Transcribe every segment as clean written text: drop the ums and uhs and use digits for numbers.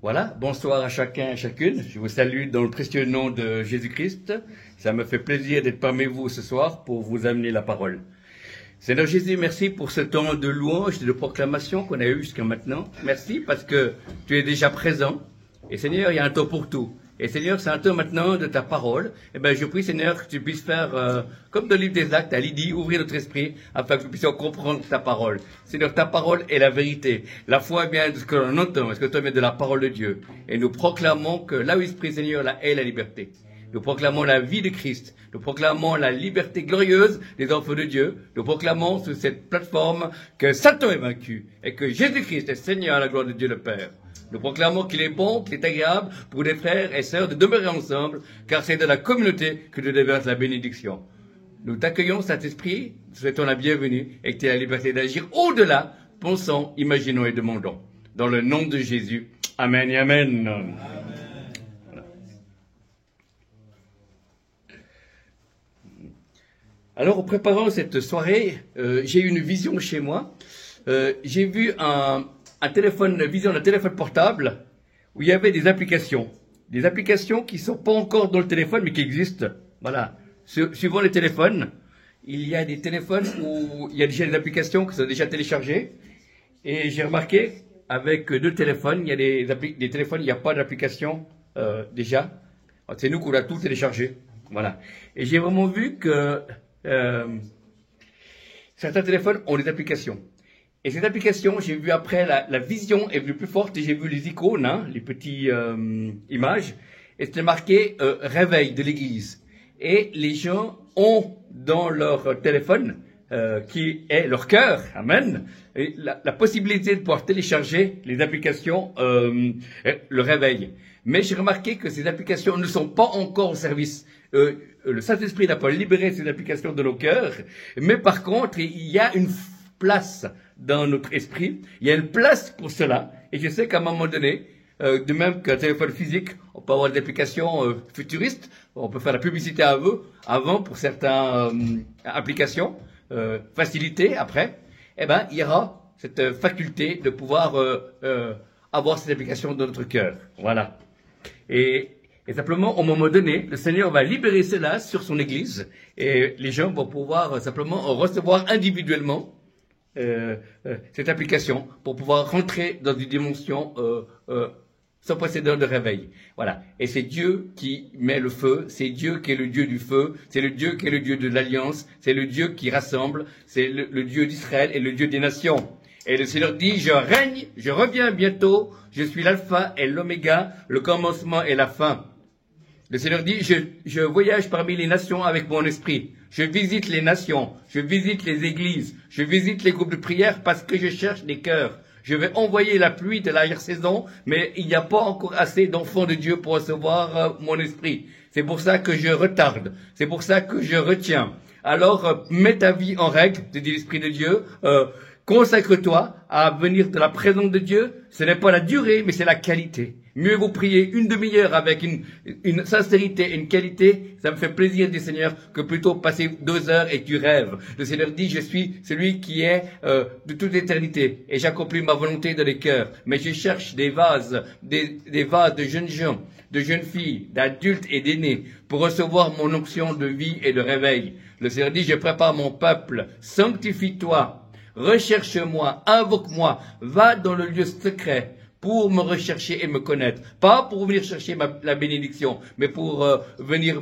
Voilà, bonsoir à chacun et à chacune. Je vous salue dans le précieux nom de Jésus-Christ. Ça me fait plaisir d'être parmi vous ce soir pour vous amener la parole. Seigneur Jésus, merci pour ce temps de louange et de proclamation qu'on a eu jusqu'à maintenant. Merci parce que tu es déjà présent. Et Seigneur, il y a un temps pour tout. Et Seigneur, c'est un temps maintenant de ta parole. Eh bien, je prie, Seigneur, que tu puisses faire, comme dans le livre des Actes, à Lydie, ouvrir notre esprit, afin que nous puissions comprendre ta parole. Seigneur, ta parole est la vérité. La foi vient de ce que l'on entend, parce que toi vient de la parole de Dieu. Et nous proclamons que là où l'Esprit, Seigneur, là est la liberté. Nous proclamons la vie de Christ. Nous proclamons la liberté glorieuse des enfants de Dieu. Nous proclamons sur cette plateforme que Satan est vaincu et que Jésus-Christ est Seigneur à la gloire de Dieu le Père. Nous proclamons qu'il est bon, qu'il est agréable pour des frères et sœurs de demeurer ensemble, car c'est de la communauté que Dieu déverse la bénédiction. Nous t'accueillons, Saint-Esprit, nous souhaitons la bienvenue et que tu aies la liberté d'agir au-delà, pensons, imaginons et demandons. Dans le nom de Jésus. Amen et Amen. Amen. Alors, en préparant cette soirée, j'ai eu une vision chez moi. J'ai vu un vision d'un téléphone portable où il y avait des applications qui sont pas encore dans le téléphone mais qui existent. Voilà. Suivant les téléphones, il y a des téléphones où il y a déjà des applications qui sont déjà téléchargées. Et j'ai remarqué, avec deux téléphones, il y a des téléphones, il n'y a pas d'application déjà. C'est nous qu'on a tout téléchargé. Voilà. Et j'ai vraiment vu que certains téléphones ont des applications. Et cette application, j'ai vu après, la vision est venue plus forte et j'ai vu les icônes, hein, les petites images. Et c'était marqué réveil de l'église. Et les gens ont dans leur téléphone, qui est leur cœur, amen, et la possibilité de pouvoir télécharger les applications, le réveil. Mais j'ai remarqué que ces applications ne sont pas encore au service. Le Saint-Esprit n'a pas libéré ces applications de nos cœurs, mais par contre, il y a une place dans notre esprit, il y a une place pour cela, et je sais qu'à un moment donné, de même qu'un téléphone physique, on peut avoir des applications futuristes, on peut faire la publicité avant pour certaines applications, facilitées après, eh ben, il y aura cette faculté de pouvoir avoir ces applications dans notre cœur. Voilà. Et simplement, au moment donné, le Seigneur va libérer cela sur son Église, et les gens vont pouvoir simplement recevoir individuellement cette application pour pouvoir rentrer dans une dimension sans précédent de réveil. Voilà. Et c'est Dieu qui met le feu, c'est Dieu qui est le Dieu du feu, c'est le Dieu qui est le Dieu de l'alliance, c'est le Dieu qui rassemble, c'est le Dieu d'Israël et le Dieu des nations. Et le Seigneur dit, je règne, je reviens bientôt, je suis l'alpha et l'oméga, le commencement et la fin. Le Seigneur dit, je voyage parmi les nations avec mon esprit. Je visite les nations, je visite les églises, je visite les groupes de prière parce que je cherche des cœurs. Je vais envoyer la pluie de l'arrière-saison, mais il n'y a pas encore assez d'enfants de Dieu pour recevoir mon esprit. C'est pour ça que je retarde, c'est pour ça que je retiens. Alors, mets ta vie en règle, te dit l'Esprit de Dieu, consacre-toi à venir de la présence de Dieu. Ce n'est pas la durée, mais c'est la qualité. Mieux vaut prier une demi-heure avec une sincérité et une qualité, ça me fait plaisir du Seigneur, que plutôt passer 2 heures et tu rêves. Le Seigneur dit, je suis celui qui est de toute éternité et j'accomplis ma volonté dans les cœurs. Mais je cherche des vases de jeunes gens, de jeunes filles, d'adultes et d'aînés pour recevoir mon onction de vie et de réveil. Le Seigneur dit, je prépare mon peuple, sanctifie-toi, recherche-moi, invoque-moi, va dans le lieu secret, pour me rechercher et me connaître. Pas pour venir chercher la bénédiction, mais pour venir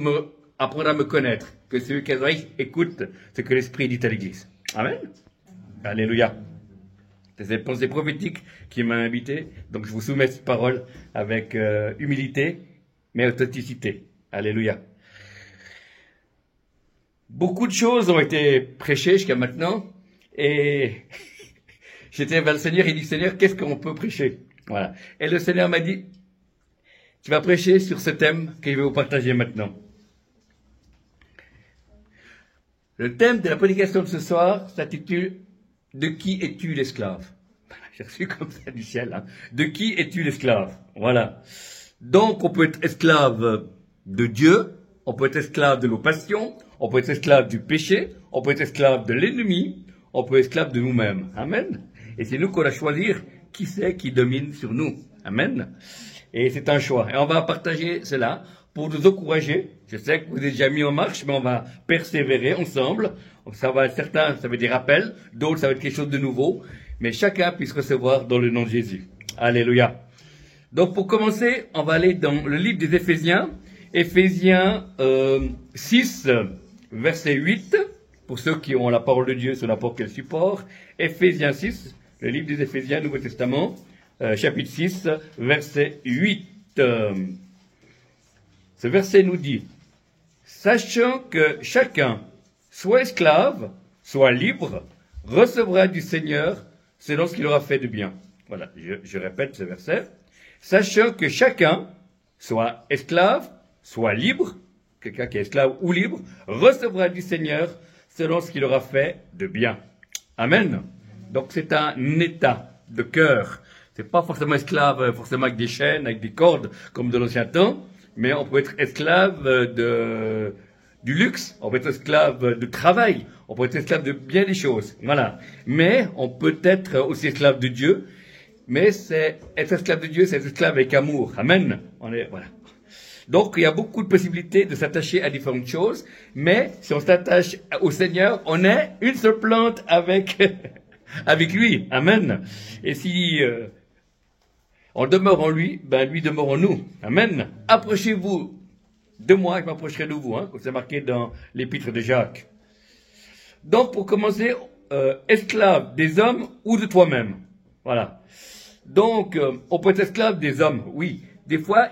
apprendre à me connaître. Que celui qui a l'oreille écoute ce que l'Esprit dit à l'Église. Amen. Alléluia. C'est cette pensée prophétique qui m'a invité. Donc je vous soumets cette parole avec humilité, mais authenticité. Alléluia. Beaucoup de choses ont été prêchées jusqu'à maintenant. Et j'étais vers le Seigneur, il dit, Seigneur, qu'est-ce qu'on peut prêcher? Voilà. Et le Seigneur m'a dit, tu vas prêcher sur ce thème que je vais vous partager maintenant. Le thème de la prédication de ce soir s'intitule « De qui es-tu l'esclave ?» J'ai reçu comme ça du ciel. Hein. De qui es-tu l'esclave? Voilà. Donc, on peut être esclave de Dieu, on peut être esclave de nos passions, on peut être esclave du péché, on peut être esclave de l'ennemi, on peut être esclave de nous-mêmes. Amen. Et c'est nous qu'on a choisi qui c'est qui domine sur nous. Amen. Et c'est un choix. Et on va partager cela pour nous encourager. Je sais que vous êtes déjà mis en marche, mais on va persévérer ensemble. Ça va être certains, ça va être des rappels, d'autres, ça va être quelque chose de nouveau. Mais chacun puisse recevoir dans le nom de Jésus. Alléluia. Donc pour commencer, on va aller dans le livre des Éphésiens. Éphésiens 6, verset 8. Pour ceux qui ont la parole de Dieu sur n'importe quel support. Éphésiens 6, le livre des Éphésiens, Nouveau Testament, chapitre 6, verset 8. Ce verset nous dit, sachant que chacun, soit esclave, soit libre, recevra du Seigneur selon ce qu'il aura fait de bien. Voilà, je répète ce verset. Sachant que chacun, soit esclave, soit libre, quelqu'un qui est esclave ou libre, recevra du Seigneur selon ce qu'il aura fait de bien. Amen. Donc c'est un état de cœur. C'est pas forcément esclave, forcément avec des chaînes, avec des cordes, comme de l'ancien temps, mais on peut être esclave du luxe, on peut être esclave de travail, on peut être esclave de bien des choses. Voilà. Mais on peut être aussi esclave de Dieu, mais c'est être esclave de Dieu, c'est être esclave avec amour. Amen. Voilà. Donc, il y a beaucoup de possibilités de s'attacher à différentes choses, mais si on s'attache au Seigneur, on est une seule plante avec, avec lui. Amen. Et si on demeure en lui, ben lui demeure en nous. Amen. Approchez-vous de moi, je m'approcherai de vous, comme c'est marqué dans l'épître de Jacques. Donc, pour commencer, esclave des hommes ou de toi-même. Voilà. Donc, on peut être esclave des hommes, oui. Des fois,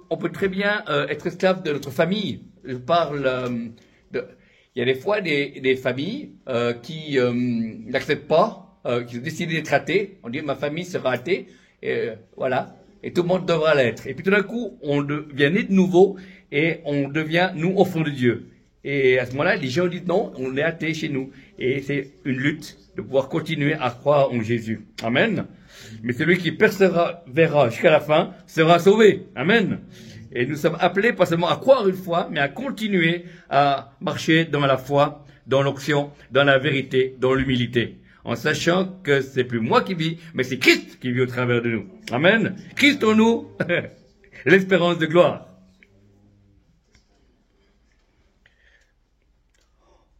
on peut très bien être esclave de notre famille. Je parle il y a des fois des familles qui n'acceptent pas, qui ont décidé d'être athées. On dit ma famille sera athée, et voilà, et tout le monde devra l'être. Et puis tout d'un coup, on devient né de nouveau et on devient nous au fond de Dieu. Et à ce moment-là, les gens disent non, on est athée chez nous. Et c'est une lutte de pouvoir continuer à croire en Jésus. Amen. Mais celui qui persévérera jusqu'à la fin sera sauvé. Amen. Et nous sommes appelés pas seulement à croire une fois, mais à continuer à marcher dans la foi, dans l'onction, dans la vérité, dans l'humilité. En sachant que c'est plus moi qui vis, mais c'est Christ qui vit au travers de nous. Amen. Christ en nous, l'espérance de gloire.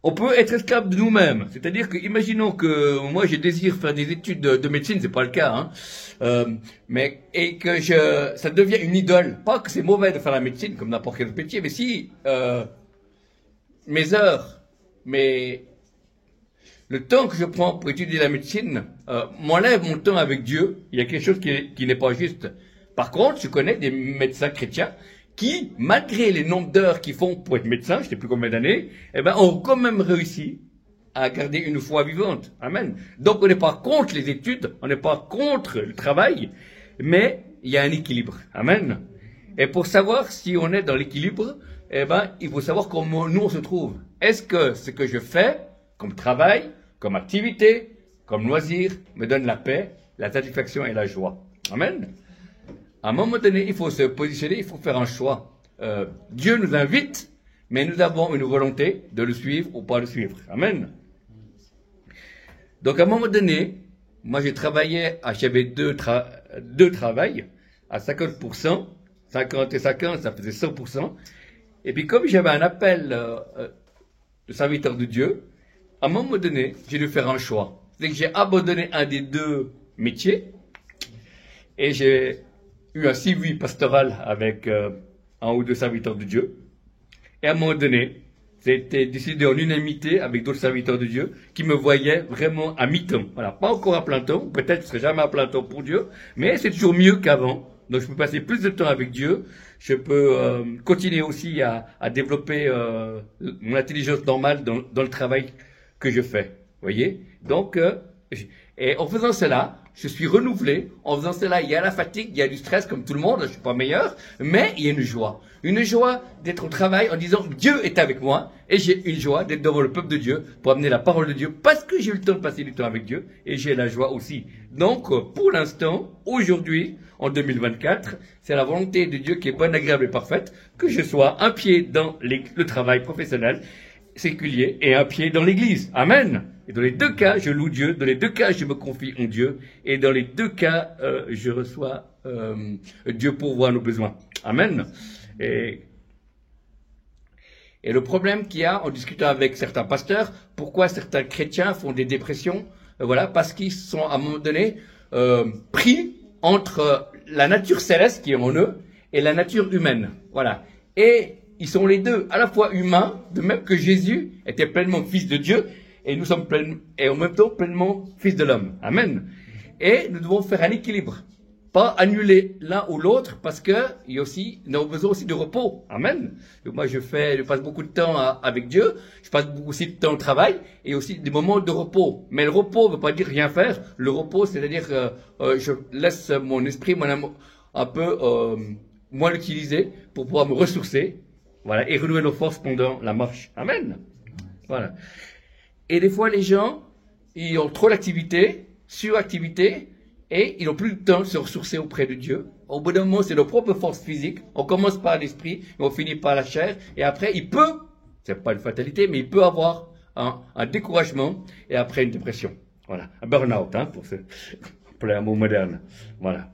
On peut être esclave de nous-mêmes, c'est-à-dire que, imaginons que moi je désire faire des études de médecine, c'est pas le cas, et que ça devient une idole. Pas que c'est mauvais de faire la médecine comme n'importe quel autre métier, mais si mes heures, le temps que je prends pour étudier la médecine m'enlève mon temps avec Dieu, il y a quelque chose qui n'est pas juste. Par contre, je connais des médecins chrétiens qui, malgré les nombres d'heures qu'ils font pour être médecin, je ne sais plus combien d'années, ont quand même réussi à garder une foi vivante. Amen. Donc on n'est pas contre les études, on n'est pas contre le travail, mais il y a un équilibre. Amen. Et pour savoir si on est dans l'équilibre, il faut savoir comment nous on se trouve. Est-ce que ce que je fais, comme travail, comme activité, comme loisir, me donne la paix, la satisfaction et la joie? Amen. À un moment donné, il faut se positionner, il faut faire un choix. Dieu nous invite, mais nous avons une volonté de le suivre ou pas le suivre. Amen. Donc à un moment donné, moi j'ai travaillé, j'avais deux travails à 50%, 50 et 50, ça faisait 100%. Et puis comme j'avais un appel de serviteur de Dieu, à un moment donné, j'ai dû faire un choix. C'est que j'ai abandonné un des deux métiers et j'ai eu un suivi pastoral avec un ou deux serviteurs de Dieu. Et à un moment donné, c'était décidé en unanimité avec d'autres serviteurs de Dieu qui me voyaient vraiment à mi-temps. Voilà, pas encore à plein temps, peut-être que je serai jamais à plein temps pour Dieu, mais c'est toujours mieux qu'avant. Donc je peux passer plus de temps avec Dieu, je peux continuer aussi à développer mon intelligence normale dans le travail que je fais. Vous voyez? Donc, et en faisant cela, je suis renouvelé. En faisant cela, il y a la fatigue, il y a du stress comme tout le monde, je suis pas meilleur, mais il y a une joie. Une joie d'être au travail en disant Dieu est avec moi, et j'ai une joie d'être devant le peuple de Dieu pour amener la parole de Dieu parce que j'ai eu le temps de passer du temps avec Dieu et j'ai la joie aussi. Donc, pour l'instant, aujourd'hui, en 2024, c'est la volonté de Dieu qui est bonne, agréable et parfaite, que je sois un pied dans le travail professionnel séculier et un pied dans l'église. Amen. Et dans les deux cas, je loue Dieu, dans les deux cas, je me confie en Dieu, et dans les deux cas, je reçois Dieu pourvoit nos besoins. Amen. Et le problème qu'il y a en discutant avec certains pasteurs, pourquoi certains chrétiens font des dépressions, voilà, parce qu'ils sont à un moment donné pris entre la nature céleste qui est en eux et la nature humaine. Voilà. Et ils sont les deux, à la fois humains, de même que Jésus était pleinement fils de Dieu, et nous sommes pleinement, et en même temps pleinement fils de l'homme. Amen. Et nous devons faire un équilibre. Pas annuler l'un ou l'autre, parce que nous avons besoin aussi de repos. Amen. Donc moi, je passe beaucoup de temps avec Dieu, je passe aussi de temps au travail, et aussi des moments de repos. Mais le repos ne veut pas dire rien faire. Le repos, c'est-à-dire que je laisse mon esprit, mon amour, un peu moins l'utiliser pour pouvoir me ressourcer, voilà, et renouveler nos forces pendant la marche. Amen. Voilà. Et des fois, les gens, ils ont trop d'activité, suractivité, et ils n'ont plus le temps de se ressourcer auprès de Dieu. Au bout d'un moment, c'est nos propres forces physiques. On commence par l'esprit, et on finit par la chair. Et après, c'est pas une fatalité, mais il peut avoir un découragement et après une dépression. Voilà. Un burn-out, hein, pour un mot moderne. Voilà.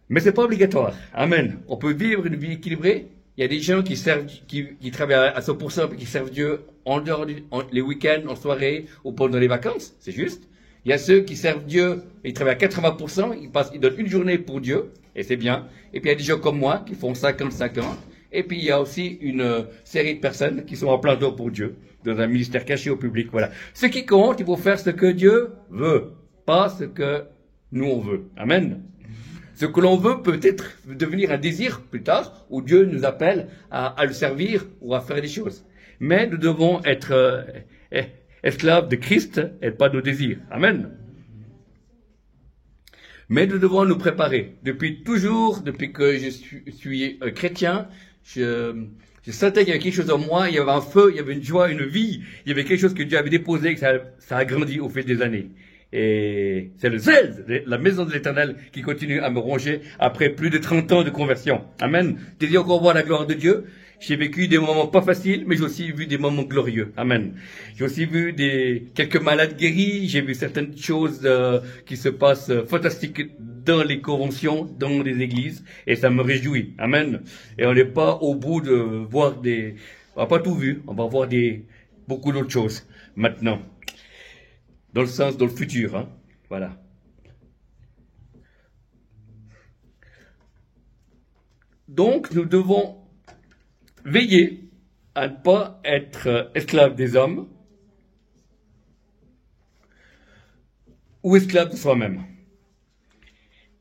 Mais c'est pas obligatoire. Amen. On peut vivre une vie équilibrée. Il y a des gens qui travaillent à 100% et qui servent Dieu en dehors les week-ends, en soirée ou pendant les vacances. C'est juste. Il y a ceux qui servent Dieu, ils travaillent à 80%, ils donnent une journée pour Dieu, et c'est bien. Et puis il y a des gens comme moi qui font 50-50. Et puis il y a aussi une série de personnes qui sont en plein temps pour Dieu, dans un ministère caché au public. Voilà. Ce qui compte, il faut faire ce que Dieu veut, pas ce que nous on veut. Amen. Ce que l'on veut peut être devenir un désir plus tard, où Dieu nous appelle à le servir ou à faire des choses. Mais nous devons être esclaves de Christ et pas de nos désirs. Amen. Mais nous devons nous préparer. Depuis toujours, depuis que je suis chrétien, je sentais qu'il y avait quelque chose en moi, il y avait un feu, il y avait une joie, une vie, il y avait quelque chose que Dieu avait déposé, que ça a grandi au fil des années. Et c'est le zèle, la maison de l'Éternel, qui continue à me ronger après plus de 30 ans de conversion. Amen. Désire encore voir la gloire de Dieu. J'ai vécu des moments pas faciles, mais j'ai aussi vu des moments glorieux. Amen. J'ai aussi vu quelques malades guéris. J'ai vu certaines choses qui se passent fantastiques dans les conventions, dans les églises, et ça me réjouit. Amen. Et on n'est pas au bout de voir on n'a pas tout vu. On va voir beaucoup d'autres choses maintenant. Dans le futur, hein. Voilà. Donc, nous devons veiller à ne pas être esclaves des hommes ou esclaves de soi-même.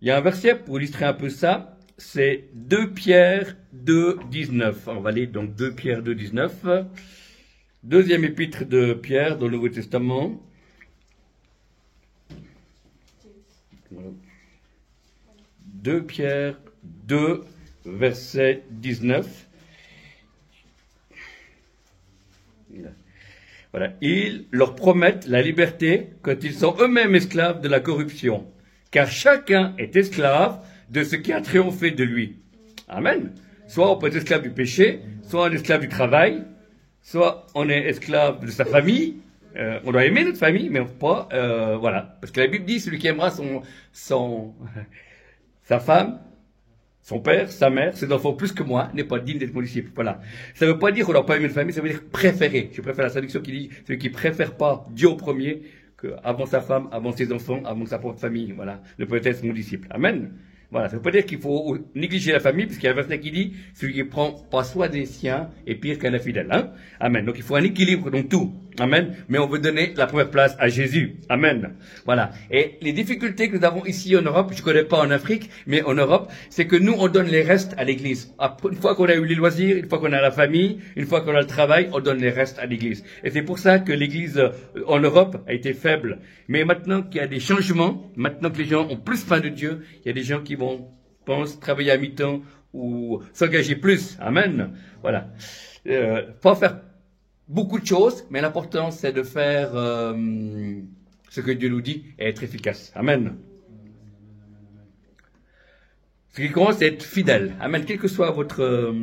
Il y a un verset pour illustrer un peu ça, c'est 2 Pierre 2, 19. On va aller donc 2 Pierre 2, 19. Deuxième épître de Pierre dans le Nouveau Testament. 2 Pierre 2, verset 19. Voilà. Ils leur promettent la liberté quand ils sont eux-mêmes esclaves de la corruption. Car chacun est esclave de ce qui a triomphé de lui. Amen. Soit on peut être esclave du péché, soit on est esclave du travail, soit on est esclave de sa famille. On doit aimer notre famille, mais pas, voilà. Parce que la Bible dit, celui qui aimera sa femme, son père, sa mère, ses enfants plus que moi, n'est pas digne d'être mon disciple. Voilà. Ça ne veut pas dire qu'on ne doit pas aimer notre famille, ça veut dire préférer. Je préfère la traduction qui dit, celui qui préfère pas Dieu au premier, avant sa femme, avant ses enfants, avant sa propre famille. Voilà. Ne peut être mon disciple. Amen. Voilà, ça ne veut pas dire qu'il faut négliger la famille, puisqu'il y a un verset qui dit, celui qui prend pas soin des siens est pire qu'un infidèle. Hein? Amen. Donc il faut un équilibre dans tout. Amen. Mais on veut donner la première place à Jésus. Amen. Voilà. Et les difficultés que nous avons ici en Europe, je ne connais pas en Afrique, mais en Europe, c'est que nous, on donne les restes à l'église. Une fois qu'on a eu les loisirs, une fois qu'on a la famille, une fois qu'on a le travail, on donne les restes à l'église. Et c'est pour ça que l'église en Europe a été faible. Mais maintenant qu'il y a des changements, maintenant que les gens ont plus faim de Dieu, il y a des gens qui pensent travailler à mi-temps ou s'engager plus. Amen. Voilà. Pas faire beaucoup de choses, mais l'important c'est de faire ce que Dieu nous dit et être efficace. Amen. Ce qui compte, c'est être fidèle. Amen. Quelle que soit votre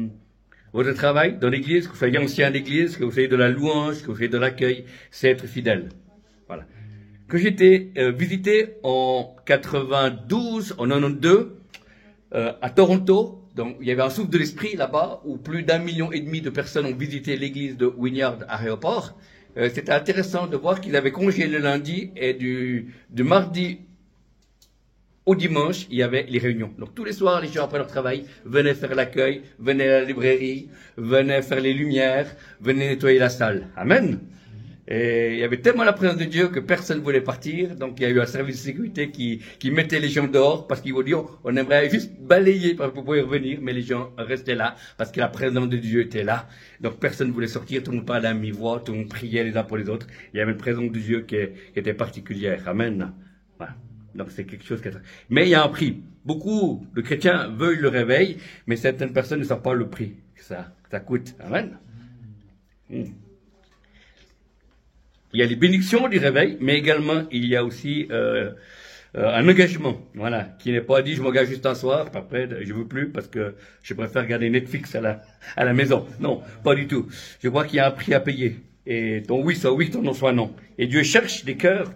Votre travail dans l'église, que vous soyez ancien d'église, que vous soyez de la louange, que vous soyez de l'accueil, c'est être fidèle. Voilà. Que j'étais visité en 92, en 92, à Toronto. Donc, il y avait un souffle de l'esprit là-bas, où plus d'1,5 million de personnes ont visité l'église de Wynyard Aéroport. C'était intéressant de voir qu'ils avaient congé le lundi et du mardi au dimanche, il y avait les réunions. Donc tous les soirs, les gens après leur travail venaient faire l'accueil, venaient à la librairie, venaient faire les lumières, venaient nettoyer la salle. Amen. Et il y avait tellement la présence de Dieu que personne ne voulait partir. Donc il y a eu un service de sécurité qui mettait les gens dehors parce qu'ils voulaient dire on aimerait juste balayer pour pouvoir revenir, mais les gens restaient là parce que la présence de Dieu était là. Donc personne ne voulait sortir, tout le monde parlait à mi-voix, tout le monde priait les uns pour les autres. Il y avait une présence de Dieu qui était particulière. Amen. Voilà. Donc c'est quelque chose qui est... Mais il y a un prix. Beaucoup de chrétiens veulent le réveil, mais certaines personnes ne savent pas le prix que ça coûte. Amen. Il y a les bénédictions du réveil, mais également il y a aussi un engagement, voilà, qui n'est pas dit je m'engage juste un soir, puis après je veux plus parce que je préfère regarder Netflix à la maison. Non, pas du tout. Je crois qu'il y a un prix à payer. Et ton oui soit oui, ton non soit non. Et Dieu cherche des cœurs,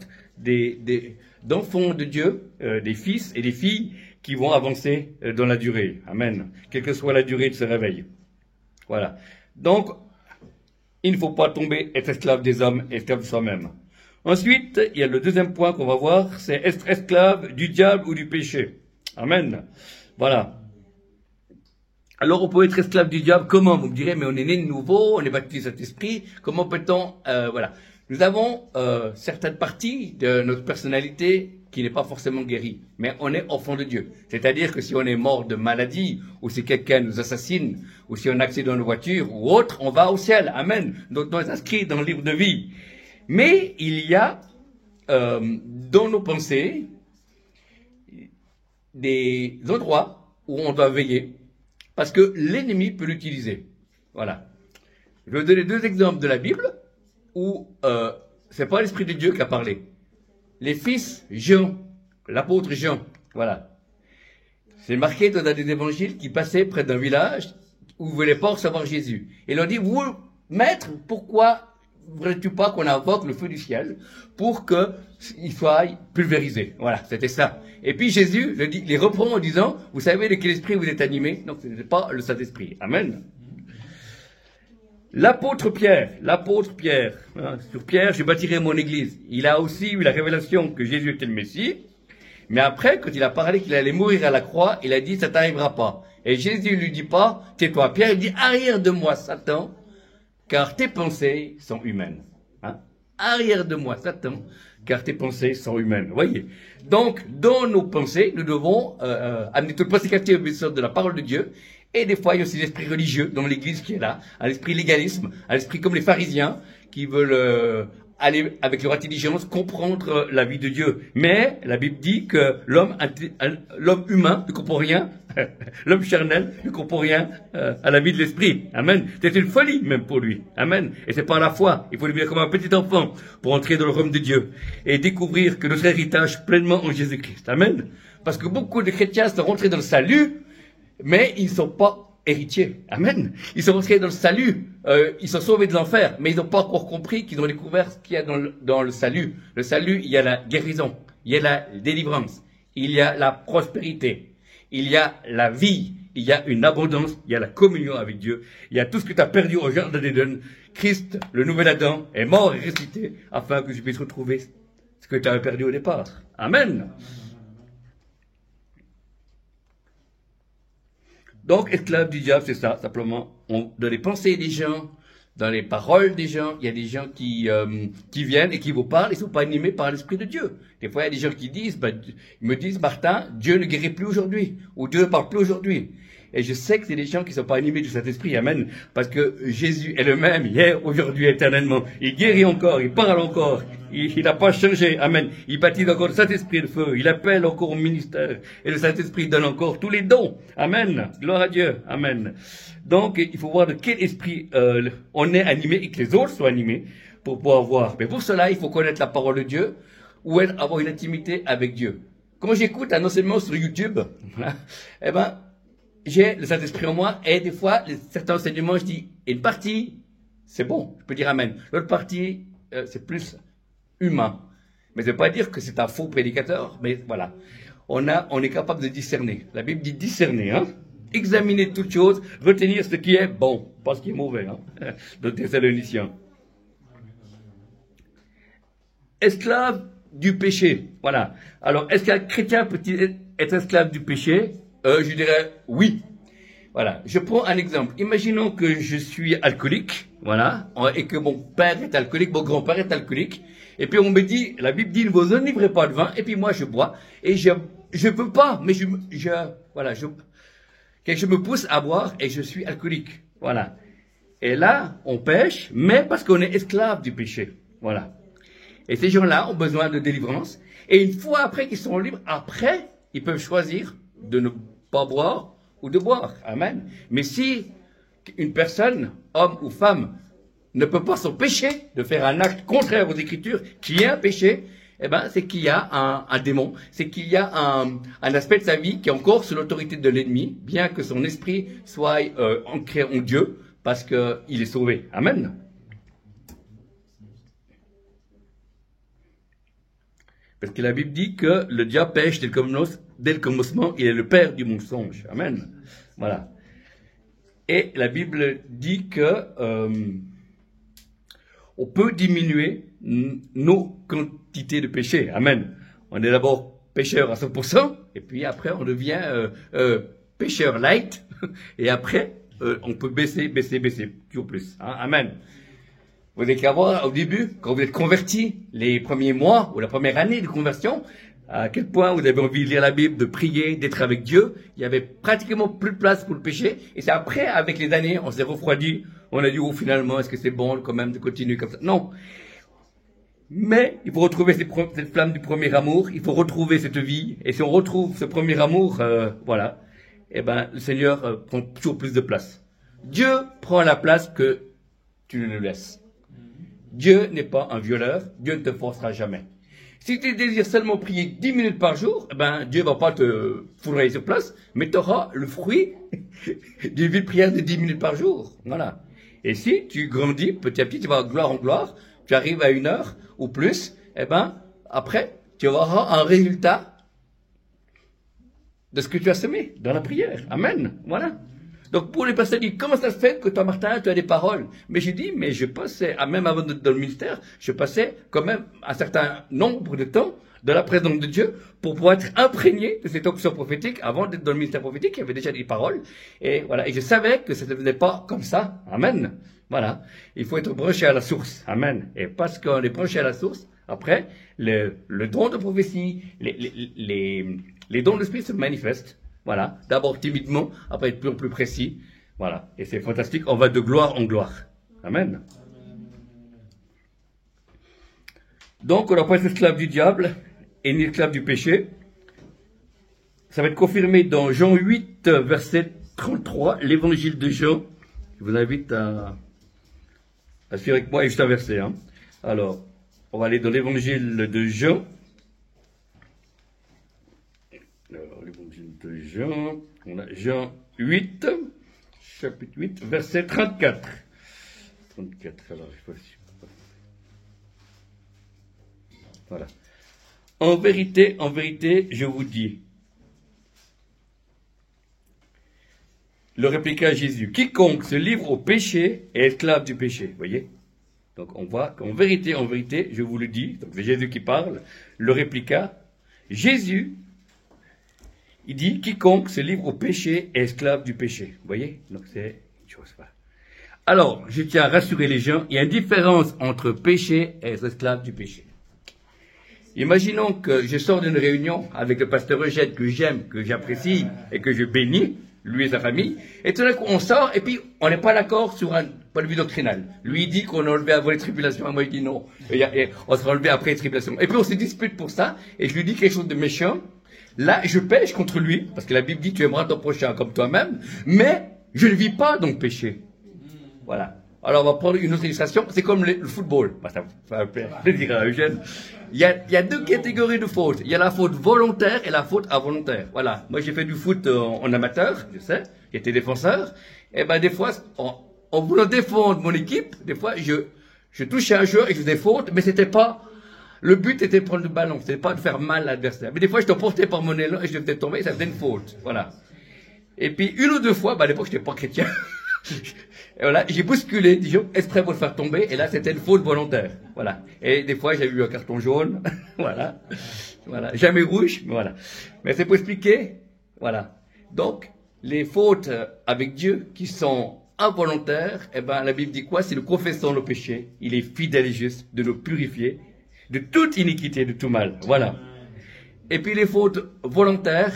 d'enfants de Dieu, des fils et des filles qui vont avancer dans la durée. Amen. Quelle que soit la durée de ce réveil. Voilà. Donc, il ne faut pas tomber, être esclave des hommes, esclave de soi-même. Ensuite, il y a le deuxième point qu'on va voir, c'est être esclave du diable ou du péché. Amen. Voilà. Alors, on peut être esclave du diable, comment? Vous me direz, mais on est né de nouveau, on est baptisé de cet esprit, comment peut-on, voilà. Nous avons certaines parties de notre personnalité qui n'est pas forcément guérie, mais on est enfant de Dieu. C'est-à-dire que si on est mort de maladie, ou si quelqu'un nous assassine, ou si on a un accident de voiture, ou autre, on va au ciel. Amen. Donc on est inscrit dans le livre de vie. Mais il y a dans nos pensées des endroits où on doit veiller, parce que l'ennemi peut l'utiliser. Voilà. Je vais vous donner 2 exemples de la Bible où c'est pas l'Esprit de Dieu qui a parlé. Les fils Jean, l'apôtre Jean, voilà. C'est marqué dans des évangiles qui passaient près d'un village où ils ne voulaient pas recevoir Jésus. Et ils leur dit, vous, maître, pourquoi ne voudrais-tu pas qu'on invoque le feu du ciel pour qu'il soit pulvérisé? Voilà, c'était ça. Et puis Jésus les reprend en disant, vous savez de quel esprit vous êtes animé? Donc ce n'est pas le Saint-Esprit. Amen. L'apôtre Pierre, hein, sur Pierre, je bâtirai mon église. Il a aussi eu la révélation que Jésus était le Messie, mais après, quand il a parlé qu'il allait mourir à la croix, il a dit, ça t'arrivera pas. Et Jésus lui dit pas, tais-toi. Pierre, il dit, arrière de moi, Satan, car tes pensées sont humaines. Hein? Arrière de moi, Satan, car tes pensées sont humaines. Voyez. Donc, dans nos pensées, nous devons amener toute pensée captive au de la parole de Dieu. Et des fois, il y a aussi l'esprit religieux dans l'église qui est là, un esprit légalisme, un esprit comme les pharisiens qui veulent aller avec leur intelligence comprendre la vie de Dieu. Mais la Bible dit que l'homme humain ne comprend rien, l'homme charnel ne comprend rien à la vie de l'esprit. Amen. C'est une folie même pour lui. Amen. Et c'est par la foi. Il faut devenir comme un petit enfant pour entrer dans le royaume de Dieu et découvrir que notre héritage pleinement en Jésus-Christ. Amen. Parce que beaucoup de chrétiens sont rentrés dans le salut, mais ils ne sont pas héritiers. Amen. Ils sont rentrés dans le salut. Ils sont sauvés de l'enfer, mais ils n'ont pas encore compris qu'ils ont découvert ce qu'il y a dans le salut. Le salut, il y a la guérison, il y a la délivrance, il y a la prospérité, il y a la vie, il y a une abondance, il y a la communion avec Dieu, il y a tout ce que tu as perdu au jardin d'Éden. Christ, le nouvel Adam, est mort et ressuscité afin que je puisse retrouver ce que tu avais perdu au départ. Amen. Donc, esclave du diable, c'est ça, simplement. Dans les pensées des gens, dans les paroles des gens, il y a des gens qui viennent et qui vous parlent, ils ne sont pas animés par l'Esprit de Dieu. Des fois, il y a des gens qui disent, ils me disent, Martin, Dieu ne guérit plus aujourd'hui, ou Dieu ne parle plus aujourd'hui. Et je sais que c'est des gens qui ne sont pas animés du Saint-Esprit, amen, parce que Jésus est le même, hier, aujourd'hui, éternellement. Il guérit encore, il parle encore, il n'a pas changé, amen. Il baptise encore le Saint-Esprit de feu, il appelle encore au ministère, et le Saint-Esprit donne encore tous les dons, amen. Gloire à Dieu, amen. Donc, il faut voir de quel esprit on est animé et que les autres soient animés pour pouvoir voir. Mais pour cela, il faut connaître la parole de Dieu ou avoir une intimité avec Dieu. Quand j'écoute un enseignement sur YouTube, eh ben, j'ai le Saint-Esprit en moi, et des fois, certains enseignements, je dis, une partie, c'est bon, je peux dire amen. L'autre partie, c'est plus humain. Mais ça ne veut pas dire que c'est un faux prédicateur, mais voilà. On est capable de discerner. La Bible dit discerner, hein. Examiner toutes choses, retenir ce qui est bon, pas ce qui est mauvais, hein. De Thessaloniciens. Esclave du péché. Voilà. Alors, est-ce qu'un chrétien peut-il être esclave du péché? Je dirais oui. Voilà. Je prends un exemple. Imaginons que je suis alcoolique, voilà, et que mon père est alcoolique, mon grand-père est alcoolique, et puis on me dit, la Bible dit, ne vous enivrez pas de vin, et puis moi je bois, et je veux pas, mais je me pousse à boire, et je suis alcoolique. Voilà. Et là, on pêche, mais parce qu'on est esclave du péché. Voilà. Et ces gens-là ont besoin de délivrance. Et une fois après qu'ils sont libres, après, ils peuvent choisir de ne pas boire ou de boire. Amen. Mais si une personne, homme ou femme, ne peut pas s'empêcher de faire un acte contraire aux Écritures, qui est un péché, eh ben, c'est qu'il y a un démon, c'est qu'il y a un aspect de sa vie qui est encore sous l'autorité de l'ennemi, bien que son esprit soit ancré en Dieu, parce qu'il est sauvé. Amen. Parce que la Bible dit que le diable pêche dès le commencement, il est le père du mensonge. Amen. Voilà. Et la Bible dit que on peut diminuer nos quantités de péché. Amen. On est d'abord pécheur à 100%, et puis après on devient pécheur light, et après on peut baisser, toujours plus. Hein? Amen. Vous n'avez qu'à voir au début, quand vous êtes converti, les premiers mois ou la première année de conversion, à quel point vous avez envie de lire la Bible, de prier, d'être avec Dieu. Il y avait pratiquement plus de place pour le péché. Et c'est après, avec les années, on s'est refroidi. On a dit, oh, finalement, est-ce que c'est bon quand même de continuer comme ça? Non. Mais il faut retrouver cette flamme du premier amour. Il faut retrouver cette vie. Et si on retrouve ce premier amour, voilà, eh ben, le Seigneur prend toujours plus de place. Dieu prend la place que tu le laisses. Dieu n'est pas un violeur, Dieu ne te forcera jamais. Si tu désires seulement prier 10 minutes par jour, ben, Dieu ne va pas te fourrer sur place, mais tu auras le fruit d'une vie de prière de 10 minutes par jour. Voilà. Et si tu grandis petit à petit, tu vas de gloire en gloire, tu arrives à 1 heure ou plus, eh ben, après, tu auras un résultat de ce que tu as semé dans la prière. Amen. Voilà. Donc pour les personnes qui disent, comment ça se fait que toi, Martin, tu as des paroles? Mais j'ai dit, mais je passais, même avant d'être dans le ministère, je passais quand même un certain nombre de temps de la présence de Dieu pour pouvoir être imprégné de cette option prophétique. Avant d'être dans le ministère prophétique, il y avait déjà des paroles. Et voilà. Et je savais que ça ne venait pas comme ça. Amen. Voilà. Il faut être branché à la source. Amen. Et parce qu'on est branché à la source, après, le don de prophétie, les dons de l'esprit se manifestent. Voilà, d'abord timidement, après être plus en plus précis. Voilà, et c'est fantastique, on va de gloire en gloire. Amen. Donc, on n'a pas été esclave du diable et ni esclave du péché. Ça va être confirmé dans Jean 8, verset 33, l'évangile de Jean. Je vous invite à suivre avec moi et juste un verset. Hein. Alors, on va aller dans l'évangile de Jean. Alors, l'évangile de Jean, on a Jean 8, chapitre 8, verset 34. 34, alors, je sais pas. Voilà. En vérité, je vous dis, le répliqua Jésus, quiconque se livre au péché est esclave du péché. Voyez? Donc, on voit qu'en vérité, je vous le dis, donc c'est Jésus qui parle, le répliqua Jésus. Il dit, quiconque se livre au péché est esclave du péché. Vous voyez? Donc c'est une chose. Alors, je tiens à rassurer les gens, il y a une différence entre péché et être esclave du péché. Imaginons que je sors d'une réunion avec le pasteur Eugène que j'aime, que j'apprécie et que je bénis, lui et sa famille, et tout d'un coup on sort et puis on n'est pas d'accord sur un point de vue doctrinal. Lui il dit qu'on a enlevé avant les tribulations, moi il dit non, et on sera enlevé après les tribulations. Et puis on se dispute pour ça, et je lui dis quelque chose de méchant. Là, je pêche contre lui, parce que la Bible dit tu aimeras ton prochain comme toi-même, mais je ne vis pas dans le péché. Voilà. Alors, on va prendre une autre illustration. C'est comme le football. Bah, ça va faire plaisir à Eugène. Il y a deux catégories de fautes. Il y a la faute volontaire et la faute involontaire. Voilà. Moi, j'ai fait du foot en amateur, je sais. J'étais défenseur. Et ben, des fois, en voulant défendre mon équipe, des fois, je touchais un joueur et je faisais faute, mais c'était pas, le but était de prendre le ballon, c'était pas de faire mal à l'adversaire. Mais des fois, je te portais par mon élan et je te faisais tomber et ça faisait une faute. Voilà. Et puis, une ou deux fois, bah, à l'époque, j'étais pas chrétien. Et voilà, j'ai bousculé, disons, exprès pour le faire tomber, et là, c'était une faute volontaire. Voilà. Et des fois, j'ai eu un carton jaune. Voilà. Voilà. Jamais rouge, mais voilà. Mais c'est pour expliquer. Voilà. Donc, les fautes avec Dieu qui sont involontaires, eh ben, la Bible dit quoi? Si nous confessons nos péchés, il est fidèle et juste de nous purifier de toute iniquité, de tout mal. Voilà. Et puis, les fautes volontaires,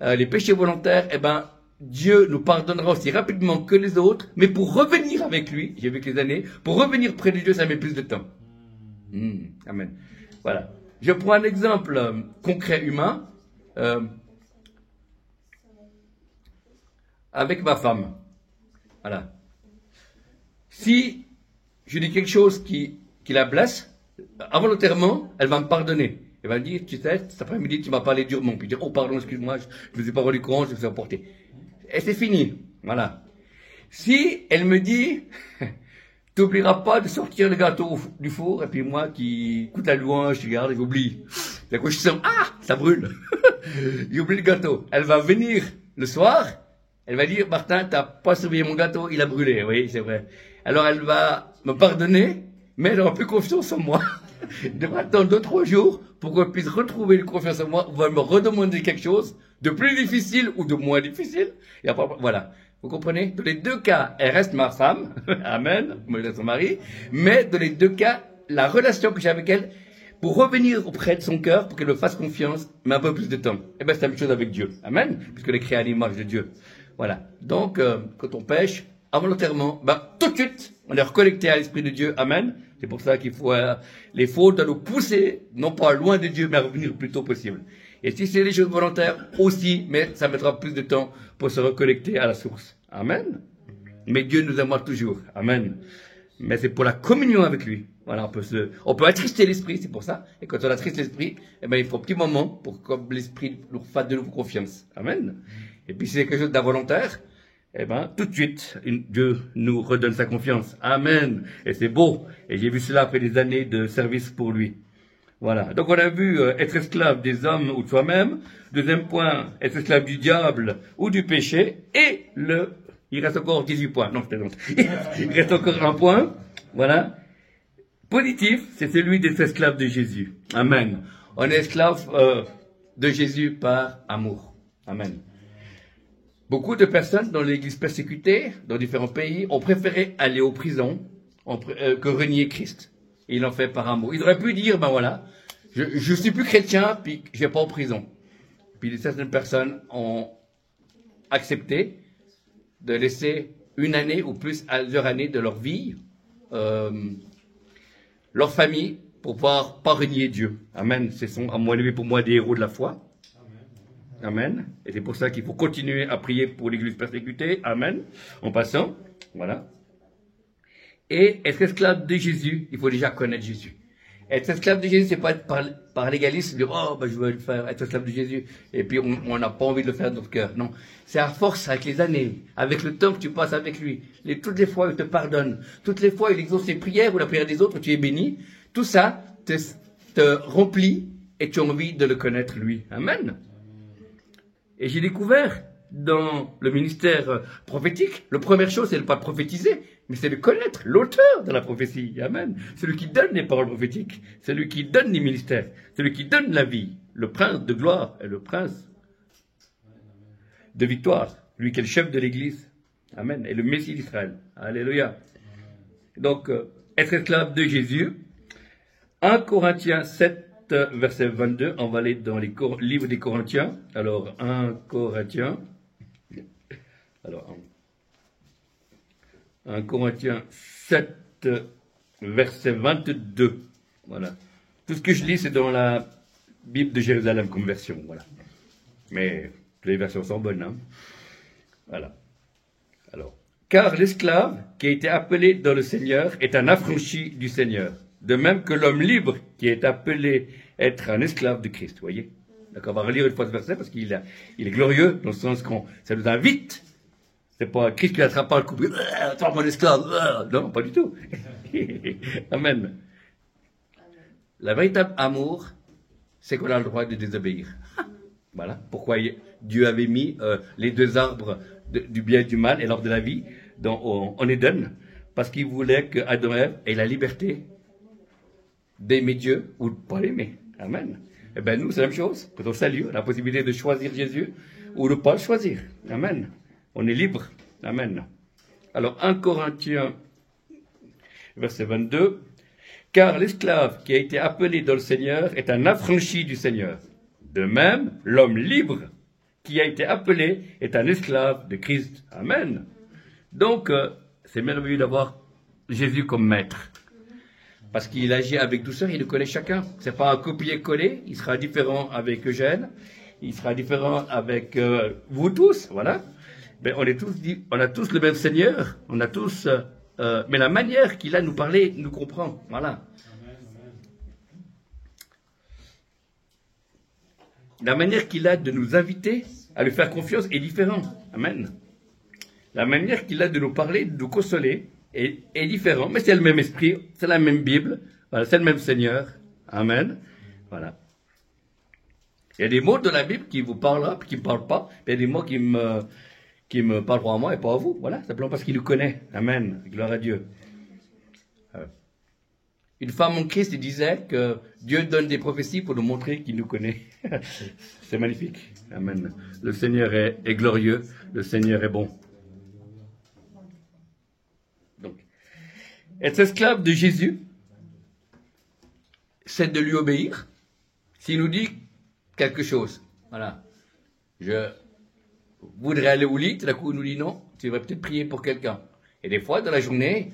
les péchés volontaires, eh ben, Dieu nous pardonnera aussi rapidement que les autres, mais pour revenir avec lui, j'ai vu que les années, pour revenir près de Dieu, ça met plus de temps. Amen. Voilà. Je prends un exemple concret humain avec ma femme. Voilà. Si je dis quelque chose qui la blesse, involontairement, elle va me pardonner. Elle va me dire, tu sais, cet après-midi, tu m'as parlé durement. Puis dire, oh pardon, excuse-moi, je ne me suis pas rendu compte, je me suis emporté. Et c'est fini. Voilà. Si elle me dit, tu n'oublieras pas de sortir le gâteau du four, et puis moi qui écoute la louange, je regarde et j'oublie. D'un coup, je sens, ça brûle. J'oublie le gâteau. Elle va venir le soir, elle va dire, Martin, t'as pas surveillé mon gâteau, il a brûlé. Oui, c'est vrai. Alors elle va me pardonner, mais elle n'aura plus confiance en moi. Elle devra attendre 2-3 jours pour qu'on puisse retrouver une confiance en moi, on va me redemander quelque chose de plus difficile ou de moins difficile. Et après, voilà. Vous comprenez? Dans les deux cas, elle reste ma femme. Amen. Moi, je reste son mari. Mais dans les deux cas, la relation que j'ai avec elle, pour revenir auprès de son cœur, pour qu'elle me fasse confiance, met un peu plus de temps. Et bien, c'est la même chose avec Dieu. Amen. Puisqu'elle est créée à l'image de Dieu. Voilà. Donc, quand on pêche, involontairement, tout de suite, on est reconnecté à l'Esprit de Dieu. Amen. C'est pour ça qu'il faut, les fautes doivent nous pousser, non pas loin de Dieu, mais à revenir le plus tôt possible. Et si c'est des choses volontaires, aussi, mais ça mettra plus de temps pour se reconnecter à la source. Amen. Mais Dieu nous aimera toujours. Amen. Mais c'est pour la communion avec lui. Voilà, on peut attrister l'esprit, c'est pour ça. Et quand on attriste l'esprit, eh ben, il faut un petit moment pour que l'esprit nous fasse de nouveau confiance. Amen. Et puis si c'est quelque chose d'involontaire, eh ben, tout de suite, Dieu nous redonne sa confiance. Amen. Et c'est beau. Et j'ai vu cela après des années de service pour lui. Voilà. Donc on a vu être esclave des hommes ou de soi-même. Deuxième point, être esclave du diable ou du péché. Et il reste encore 18 points. Non, je plaisante. Il reste encore un point. Voilà. Positif, c'est celui d'être esclave de Jésus. Amen. On est esclave de Jésus par amour. Amen. Beaucoup de personnes dans l'église persécutée, dans différents pays, ont préféré aller aux prisons que renier Christ. Et il en fait par amour. Il aurait pu dire, ben voilà, je suis plus chrétien, puis je vais pas en prison. Puis certaines personnes ont accepté de laisser une année ou plus à leur année de leur vie, leur famille, pour pouvoir pas renier Dieu. Amen. Ce sont, à mon avis, pour moi, des héros de la foi. Amen. Et c'est pour ça qu'il faut continuer à prier pour l'église persécutée. Amen. En passant. Voilà. Et être esclave de Jésus, il faut déjà connaître Jésus. Être esclave de Jésus, c'est pas être par légalisme, dire, oh, ben, je veux le faire, être esclave de Jésus. Et puis, on n'a pas envie de le faire de notre cœur. Non. C'est à force, avec les années, avec le temps que tu passes avec lui. Toutes les fois, il te pardonne. Toutes les fois, il exauce tes prières ou la prière des autres, tu es béni. Tout ça te remplit et tu as envie de le connaître, lui. Amen. Et j'ai découvert dans le ministère prophétique, la première chose, c'est de ne pas prophétiser, mais c'est de connaître l'auteur de la prophétie. Amen. Celui qui donne les paroles prophétiques, celui qui donne les ministères, celui qui donne la vie, le prince de gloire et le prince de victoire, lui qui est le chef de l'église. Amen. Et le Messie d'Israël. Alléluia. Donc, être esclave de Jésus. 1 Corinthiens 7, verset 22, on va aller dans les livres des Corinthiens. Alors, 1 Corinthiens. Alors, 1 Corinthiens 7, verset 22. Voilà. Tout ce que je lis, c'est dans la Bible de Jérusalem comme version. Voilà. Mais toutes les versions sont bonnes. Hein? Voilà. Alors, Car l'esclave qui a été appelé dans le Seigneur est un affranchi du Seigneur. De même que l'homme libre qui est appelé être un esclave de Christ. Vous voyez? D'accord, on va relire une fois ce verset parce qu'il est glorieux dans le sens qu'on, ça nous invite. C'est pas Christ qui attrape par le cou. Toi, mon esclave. Non, pas du tout. Amen. Le véritable amour, c'est qu'on a le droit de désobéir. Voilà pourquoi Dieu avait mis les deux arbres du bien et du mal et l'arbre de la vie en Éden, parce qu'il voulait que Adam et Ève aient la liberté d'aimer Dieu ou de ne pas l'aimer. Amen. Et bien nous, c'est la même chose. Quand on salue, on a la possibilité de choisir Jésus ou de ne pas le choisir. Amen. On est libre. Amen. Alors 1 Corinthiens, verset 22. Car l'esclave qui a été appelé dans le Seigneur est un affranchi du Seigneur. De même, l'homme libre qui a été appelé est un esclave de Christ. Amen. Donc, c'est merveilleux d'avoir Jésus comme maître. Parce qu'il agit avec douceur, il le connaît chacun. C'est pas un copier-coller, il sera différent avec Eugène, il sera différent avec vous tous, voilà. Mais on a tous le même Seigneur, on a tous, mais la manière qu'il a de nous parler, nous comprend, voilà. La manière qu'il a de nous inviter à lui faire confiance est différente. Amen. La manière qu'il a de nous parler, de nous consoler est différente. Mais c'est le même esprit, c'est la même Bible, voilà, c'est le même Seigneur. Amen. Voilà. Il y a des mots de la Bible qui vous parlent, puis qui ne me parlent pas. Il y a des mots qui me parleront à moi et pas à vous. Voilà, simplement parce qu'il nous connaît. Amen. Gloire à Dieu. Une femme en Christ disait que Dieu donne des prophéties pour nous montrer qu'il nous connaît. C'est magnifique. Amen. Le Seigneur est glorieux. Le Seigneur est bon. Donc, être esclave de Jésus, c'est de lui obéir. S'il nous dit quelque chose, voilà. Je voudrais aller au lit, tout d'un coup il nous dit non, tu devrais peut-être prier pour quelqu'un. Et des fois, dans la journée,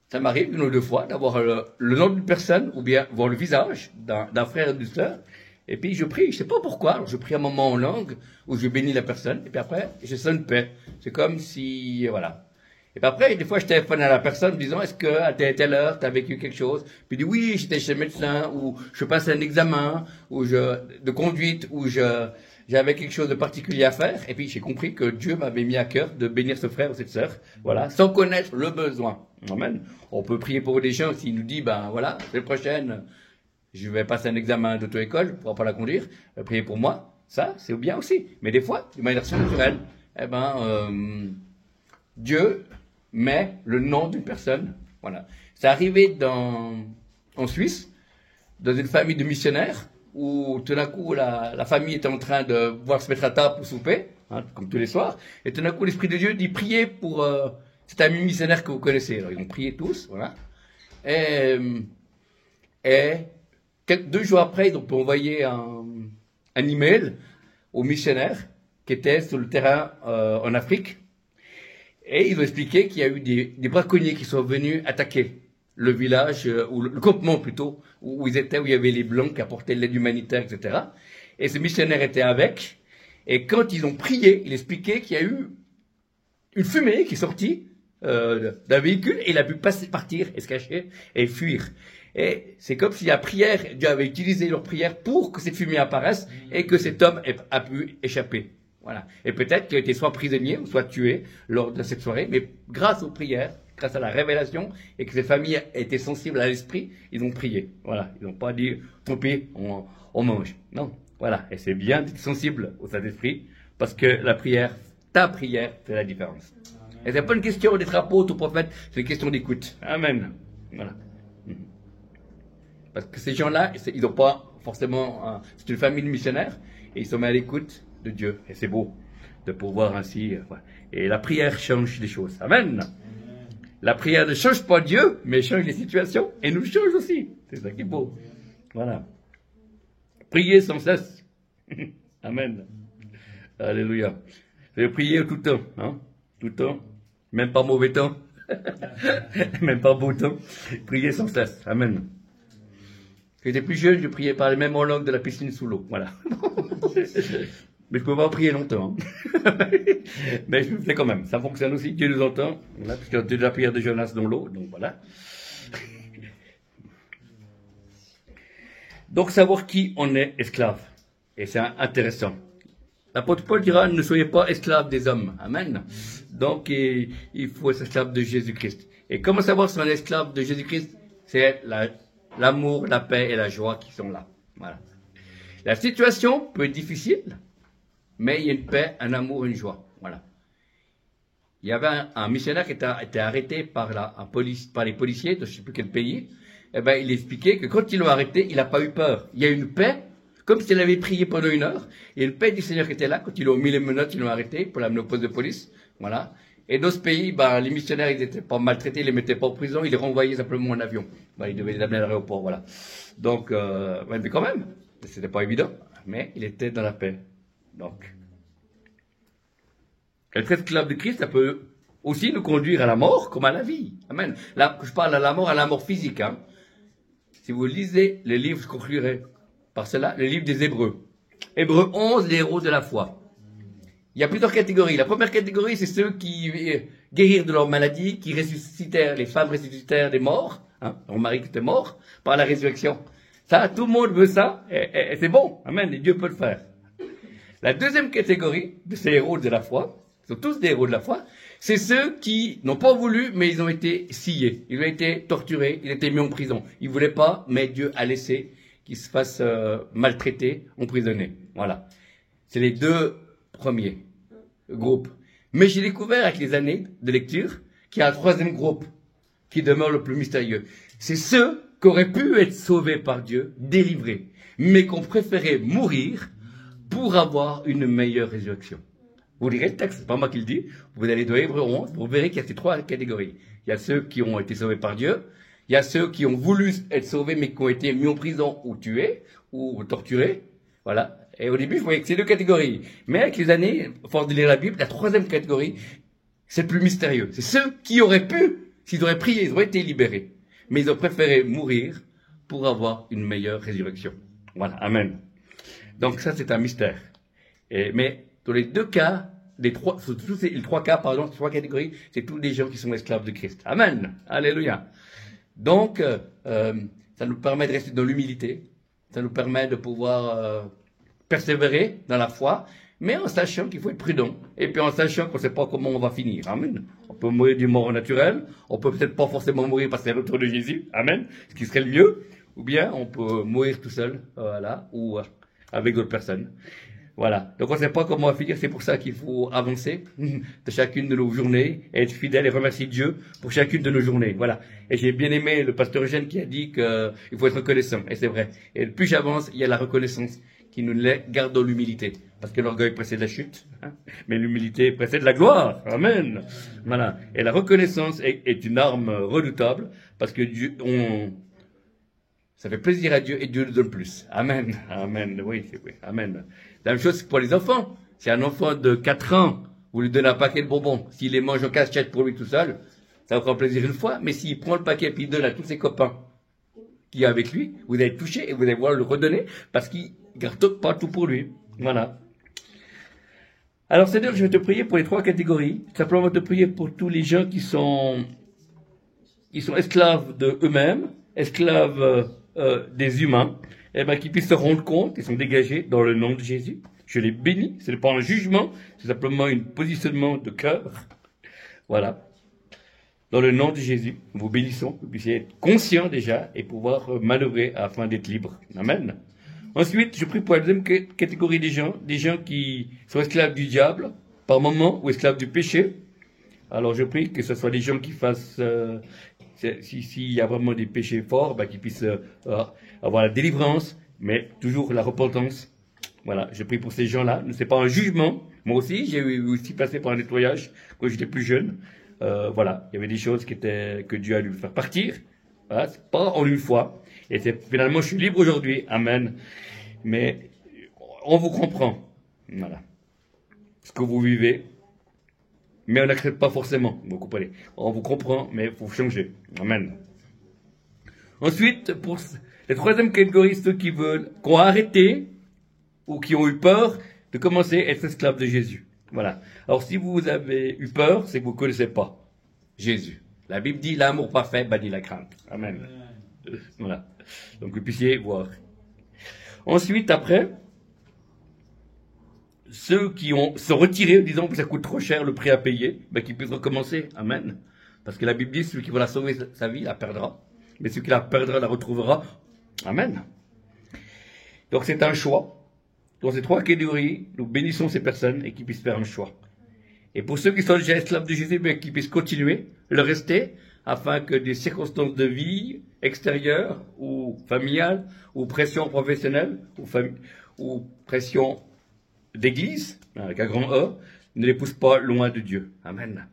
ça m'arrive une ou deux fois d'avoir le nom d'une personne ou bien voir le visage d'un frère ou d'une sœur. Et puis je prie, je ne sais pas pourquoi. Alors, je prie un moment en langue où je bénis la personne. Et puis après, je sens une paix. C'est comme si, voilà. Et puis après, des fois, je téléphone à la personne en disant, est-ce qu'à telle heure, tu as vécu quelque chose? Puis il dit, oui, j'étais chez le médecin, ou je passais un examen, de conduite, ou j'avais quelque chose de particulier à faire. Et puis j'ai compris que Dieu m'avait mis à cœur de bénir ce frère ou cette sœur, voilà, sans connaître le besoin. Amen. On peut prier pour des gens s'il nous dit, ben voilà, l'année prochaine, je vais passer un examen d'auto-école, je ne pourrai pas la conduire, priez pour moi. Ça, c'est bien aussi. Mais des fois, de manière surnaturelle, Dieu met le nom d'une personne. Voilà. C'est arrivé en Suisse, dans une famille de missionnaires, où tout d'un coup, la famille était en train de voir se mettre à table pour souper, hein, comme tous les soirs, et tout d'un coup, l'Esprit de Dieu dit, priez pour cet ami missionnaire que vous connaissez. Alors, ils ont prié tous, voilà. Et 2 jours après, ils ont envoyé un email aux missionnaires qui étaient sur le terrain en Afrique, et ils ont expliqué qu'il y a eu des braconniers qui sont venus attaquer le village, ou le campement plutôt, où ils étaient, où il y avait les Blancs qui apportaient l'aide humanitaire, etc. Et ce missionnaire était avec, et quand ils ont prié, il expliquait qu'il y a eu une fumée qui est sortie d'un véhicule, et il a pu partir, et se cacher, et fuir. Et c'est comme si la prière, Dieu avait utilisé leur prière pour que cette fumée apparaisse, et que cet homme a pu échapper. Voilà. Et peut-être qu'il a été soit prisonnier, ou soit tué lors de cette soirée, mais grâce aux prières, grâce à la révélation, et que cette famille étaient sensibles à l'esprit, ils ont prié. Voilà. Ils n'ont pas dit, tant pis, on mange. Non. Voilà. Et c'est bien d'être sensible au Saint-Esprit, parce que la prière, ta prière, fait la différence. Amen. Et c'est pas une question d'être apôtre ou prophète, c'est une question d'écoute. Amen. Voilà. Parce que ces gens-là, ils n'ont pas forcément, c'est une famille de missionnaires, et ils sont mis à l'écoute de Dieu. Et c'est beau de pouvoir ainsi, voilà. Et la prière change les choses. Amen. La prière ne change pas Dieu, mais change les situations et nous change aussi. C'est ça qui est beau. Voilà. Priez sans cesse. Amen. Alléluia. C'est prier tout le temps. Hein? Tout le temps. Même pas mauvais temps. Même pas beau temps. Priez sans cesse. Amen. Quand j'étais plus jeune, je priais par les mêmes en langue de la piscine sous l'eau. Voilà. Mais je peux pas prier longtemps. Hein. Mais je le fais quand même. Ça fonctionne aussi. Dieu nous entend. Voilà, parce qu'il y a déjà la prière de Jonas dans l'eau. Donc voilà. Donc savoir qui on est esclave. Et c'est intéressant. L'apôtre Paul dira, ne soyez pas esclaves des hommes. Amen. Donc il faut être esclave de Jésus-Christ. Et comment savoir si on est esclave de Jésus-Christ? C'est l'amour, la paix et la joie qui sont là. Voilà. La situation peut être difficile, mais il y a une paix, un amour, une joie. Voilà. Il y avait un missionnaire qui était arrêté par les policiers de je ne sais plus quel pays. Eh ben, il expliquait que quand ils l'ont arrêté, il n'a pas eu peur. Il y a une paix, comme s'il avait prié pendant 1 heure. Et une paix du Seigneur qui était là. Quand ils l'ont mis les menottes, ils l'ont arrêté pour l'amener au poste de police. Voilà. Et dans ce pays, ben, les missionnaires, ils n'étaient pas maltraités, ils les mettaient pas en prison, ils les renvoyaient simplement en avion. Ben, ils devaient les amener à l'aéroport, voilà. Donc, mais quand même, c'était pas évident, mais il était dans la paix. Donc, être esclave de Christ, ça peut aussi nous conduire à la mort comme à la vie. Amen. Là, je parle à la mort physique. Hein. Si vous lisez les livres, je conclurai par cela, le livre des Hébreux. Hébreux 11, les héros de la foi. Il y a plusieurs catégories. La première catégorie, c'est ceux qui guérirent de leur maladie, qui ressuscitèrent, les femmes ressuscitèrent des morts, hein, leur mari qui était mort, par la résurrection. Ça, tout le monde veut ça, et c'est bon. Amen, et Dieu peut le faire. La deuxième catégorie de ces héros de la foi, ils sont tous des héros de la foi, c'est ceux qui n'ont pas voulu, mais ils ont été sciés, ils ont été torturés, ils ont été mis en prison. Ils ne voulaient pas, mais Dieu a laissé qu'ils se fassent maltraiter, emprisonner. Voilà. C'est les deux premiers groupes. Mais j'ai découvert avec les années de lecture qu'il y a un troisième groupe qui demeure le plus mystérieux. C'est ceux qui auraient pu être sauvés par Dieu, délivrés, mais qui ont préféré mourir pour avoir une meilleure résurrection. Vous lirez le texte, c'est pas moi qui le dis. Vous allez dans Hébreux 11, vous verrez qu'il y a ces trois catégories. Il y a ceux qui ont été sauvés par Dieu, il y a ceux qui ont voulu être sauvés mais qui ont été mis en prison ou tués ou torturés. Voilà. Et au début, je voyais que c'est deux catégories. Mais avec les années, à force de lire la Bible, la troisième catégorie, c'est le plus mystérieux. C'est ceux qui auraient pu, s'ils auraient prié, ils auraient été libérés. Mais ils ont préféré mourir pour avoir une meilleure résurrection. Voilà. Amen. Donc ça, c'est un mystère. Mais dans les deux cas, les trois catégories, c'est tous les gens qui sont esclaves de Christ. Amen. Alléluia. Donc, ça nous permet de rester dans l'humilité. Ça nous permet de pouvoir persévérer dans la foi, mais en sachant qu'il faut être prudent. Et puis en sachant qu'on ne sait pas comment on va finir. Amen. On peut mourir d'une mort naturelle. On peut peut-être pas forcément mourir parce que c'est le retour de Jésus. Amen. Ce qui serait le mieux. Ou bien on peut mourir tout seul. Voilà. Ou avec d'autres personnes. Voilà. Donc on ne sait pas comment on va finir. C'est pour ça qu'il faut avancer de chacune de nos journées et être fidèle et remercier Dieu pour chacune de nos journées. Voilà. Et j'ai bien aimé le pasteur Eugène qui a dit qu'il faut être reconnaissant. Et c'est vrai. Et plus j'avance, il y a la reconnaissance qui nous garde dans l'humilité. Parce que l'orgueil précède la chute, hein, mais l'humilité précède la gloire. Amen. Voilà. Et la reconnaissance est une arme redoutable parce que Dieu, ça fait plaisir à Dieu et Dieu nous donne plus. Amen. Amen. Oui. Amen. La même chose pour les enfants. Si un enfant de 4 ans, vous lui donnez un paquet de bonbons, s'il les mange en casse-tête pour lui tout seul, ça va faire plaisir une fois, mais s'il prend le paquet et il donne à tous ses copains qui est avec lui, vous allez toucher et vous allez voir le redonner parce qu'il garde pas tout pour lui. Voilà. Alors, c'est-à-dire que je vais te prier pour les trois catégories. Simplement te prier pour tous les gens qui sont esclaves de eux-mêmes, esclaves des humains, et ben, qui puissent se rendre compte qu'ils sont dégagés dans le nom de Jésus. Je les bénis. Ce n'est pas un jugement, c'est simplement un positionnement de cœur. Voilà. Dans le nom de Jésus, nous vous bénissons, que vous puissiez être conscients déjà et pouvoir manœuvrer afin d'être libres. Amen. Ensuite, je prie pour la deuxième catégorie des gens qui sont esclaves du diable, par moment, ou esclaves du péché. Alors je prie que ce soit des gens qui fassent, s'il y a vraiment des péchés forts, ben, qu'ils puissent avoir la délivrance, mais toujours la repentance. Voilà, je prie pour ces gens-là. Ce n'est pas un jugement. Moi aussi, j'ai aussi passé par un nettoyage quand j'étais plus jeune. Voilà, il y avait des choses que Dieu a dû me faire partir. Voilà, c'est pas en une fois. Et finalement, je suis libre aujourd'hui. Amen. Mais on vous comprend. Voilà. Ce que vous vivez. Mais on n'accepte pas forcément. Vous comprenez. On vous comprend, mais il faut changer. Amen. Ensuite, pour les troisième catégorie, ceux qui ont arrêté ou qui ont eu peur de commencer à être esclave de Jésus. Voilà. Alors si vous avez eu peur, c'est que vous ne connaissez pas Jésus. La Bible dit l'amour parfait bannit la crainte. Amen. Voilà. Donc vous puissiez voir. Ensuite, après, ceux qui sont retirés, disons que ça coûte trop cher le prix à payer, ben, qu'ils puissent recommencer. Amen. Parce que la Bible dit, celui qui va sauver sa vie, la perdra. Mais celui qui la perdra, la retrouvera. Amen. Donc c'est un choix. Dans ces trois catégories, nous bénissons ces personnes et qu'ils puissent faire un choix. Et pour ceux qui sont déjà esclaves de Jésus, ben, qu'ils puissent continuer, le rester, afin que des circonstances de vie extérieures ou familiales, ou pression professionnelle, ou pression d'église, avec un grand E, ne les pousse pas loin de Dieu. Amen.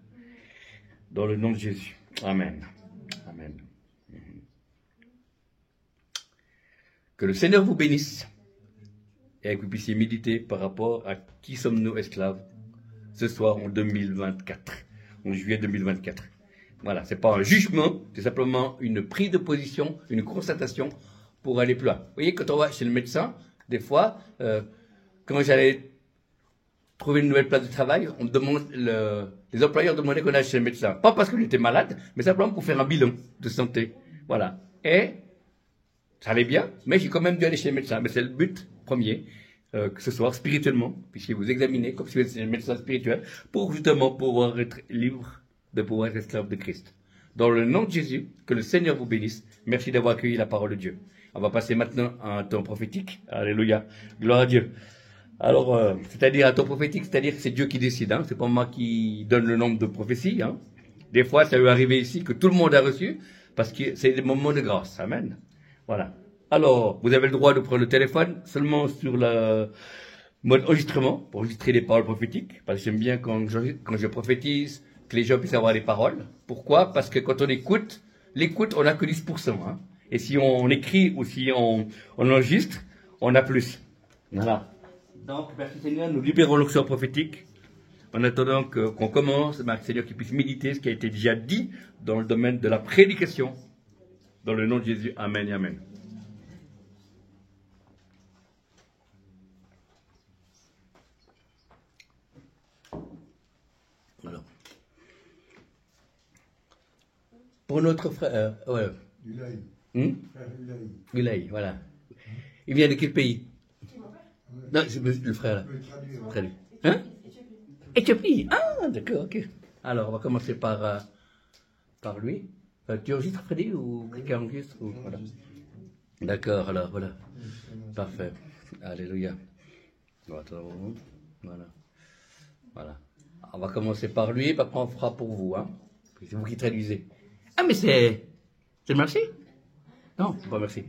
Dans le nom de Jésus. Amen. Amen. Que le Seigneur vous bénisse et que vous puissiez méditer par rapport à qui sommes-nous esclaves ce soir en 2024, en juillet 2024. Voilà, c'est pas un jugement, c'est simplement une prise de position, une constatation pour aller plus loin. Vous voyez, quand on va chez le médecin, des fois, quand j'allais trouver une nouvelle place de travail, on me demande, les employeurs demandaient qu'on aille chez le médecin. Pas parce que j'étais malade, mais simplement pour faire un bilan de santé. Voilà. Et ça allait bien, mais j'ai quand même dû aller chez le médecin. Mais c'est le but premier, que ce soit spirituellement, puisque vous examinez comme si vous étiez un médecin spirituel, pour justement pouvoir être libre, de pouvoir être esclave de Christ. Dans le nom de Jésus, que le Seigneur vous bénisse. Merci d'avoir accueilli la parole de Dieu. On va passer maintenant à un temps prophétique. Alléluia. Gloire à Dieu. Alors, c'est-à-dire un temps prophétique, c'est-à-dire que c'est Dieu qui décide. Hein. C'est pas moi qui donne le nombre de prophéties. Hein. Des fois, ça peut arriver ici que tout le monde a reçu, parce que c'est des moments de grâce. Amen. Voilà. Alors, vous avez le droit de prendre le téléphone seulement sur le mode enregistrement, pour enregistrer les paroles prophétiques, parce que j'aime bien quand je prophétise, que les gens puissent avoir les paroles. Pourquoi? Parce que quand on écoute, l'écoute, on n'a que 10%. Hein. Et si on écrit ou si on enregistre, on a plus. Voilà. Donc, merci Seigneur, nous libérons l'onction prophétique. En attendant qu'on commence, merci Seigneur, qu'il puisse méditer ce qui a été déjà dit dans le domaine de la prédication. Dans le nom de Jésus, Amen et Amen. Alors, pour notre frère, Gulaï. Frère Gulaï. Gulaï, voilà. Il vient de quel pays? Non, c'est le frère là. Traduire. Hein? Éthiopie. Ah, d'accord, ok. Alors, on va commencer par lui. Tu enregistres, Freddy, ou quelqu'un enregistre ou... Voilà. D'accord, alors, voilà. Parfait. Alléluia. Voilà. Voilà. On va commencer par lui, puis après on fera pour vous. Hein. C'est vous qui traduisez. Ah, mais c'est le merci? Non, c'est pas merci.